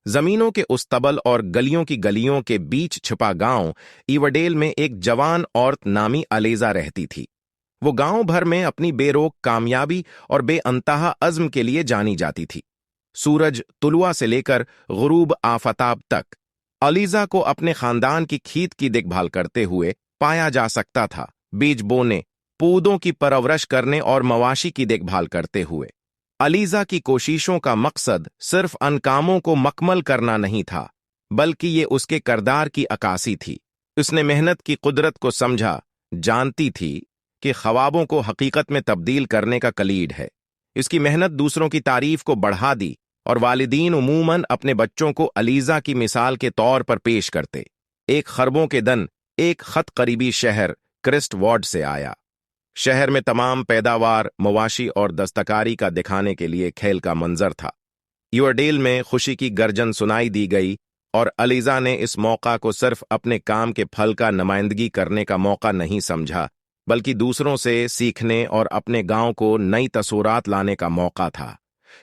زمینوں کے استبل اور گلیوں کے بیچ چھپا گاؤں ایوڈیل میں ایک جوان عورت نامی الیزا رہتی تھی۔ وہ گاؤں بھر میں اپنی بے روک کامیابی اور بے انتہا عزم کے لیے جانی جاتی تھی۔ سورج طلوع سے لے کر غروب آفتاب تک الیزا کو اپنے خاندان کی کھیت کی دیکھ بھال کرتے ہوئے پایا جا سکتا تھا، بیج بونے، پودوں کی پرورش کرنے اور مواشی کی دیکھ بھال کرتے ہوئے۔ الیزا کی کوششوں کا مقصد صرف ان کاموں کو مکمل کرنا نہیں تھا، بلکہ یہ اس کے کردار کی عکاسی تھی۔ اس نے محنت کی قدرت کو سمجھا، جانتی تھی کہ خوابوں کو حقیقت میں تبدیل کرنے کا کلید ہے۔ اس کی محنت دوسروں کی تعریف کو بڑھا دی اور والدین عموماً اپنے بچوں کو الیزا کی مثال کے طور پر پیش کرتے۔ ایک خربوں کے دن ایک خط قریبی شہر کرسٹ وارڈ سے آیا۔ شہر میں تمام پیداوار، مواشی اور دستکاری کا دکھانے کے لیے کھیل کا منظر تھا۔ ایوڈیل میں خوشی کی گرجن سنائی دی گئی اور الیزا نے اس موقع کو صرف اپنے کام کے پھل کا نمائندگی کرنے کا موقع نہیں سمجھا، بلکہ دوسروں سے سیکھنے اور اپنے گاؤں کو نئی تصورات لانے کا موقع تھا۔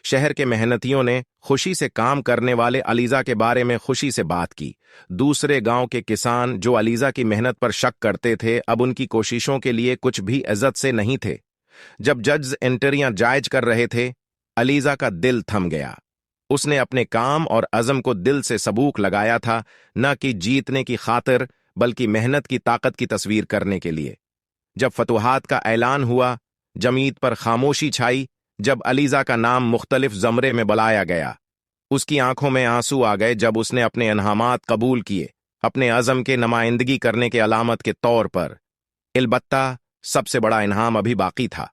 شہر کے محنتیوں نے خوشی سے کام کرنے والے الیزا کے بارے میں خوشی سے بات کی۔ دوسرے گاؤں کے کسان جو الیزا کی محنت پر شک کرتے تھے، اب ان کی کوششوں کے لیے کچھ بھی عزت سے نہیں تھے۔ جب ججز انٹریاں جائز کر رہے تھے، الیزا کا دل تھم گیا۔ اس نے اپنے کام اور عزم کو دل سے سبوک لگایا تھا، نہ کہ جیتنے کی خاطر بلکہ محنت کی طاقت کی تصویر کرنے کے لیے۔ جب فتوحات کا اعلان ہوا، جمیت پر خاموشی چھائی۔ جب الیزا کا نام مختلف زمرے میں بلایا گیا، اس کی آنکھوں میں آنسو آ گئے جب اس نے اپنے انعامات قبول کیے، اپنے عزم کے نمائندگی کرنے کے علامت کے طور پر۔ البتہ سب سے بڑا انعام ابھی باقی تھا۔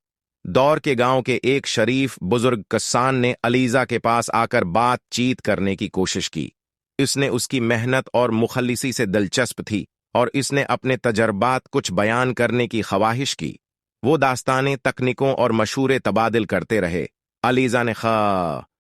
دور کے گاؤں کے ایک شریف بزرگ کسان نے الیزا کے پاس آ کر بات چیت کرنے کی کوشش کی۔ اس نے اس کی محنت اور مخلصی سے دلچسپ تھی اور اس نے اپنے تجربات کچھ بیان کرنے کی خواہش کی۔ وہ داستانیں، تکنیکوں اور مشورے تبادل کرتے رہے۔ الیزا نے خواہ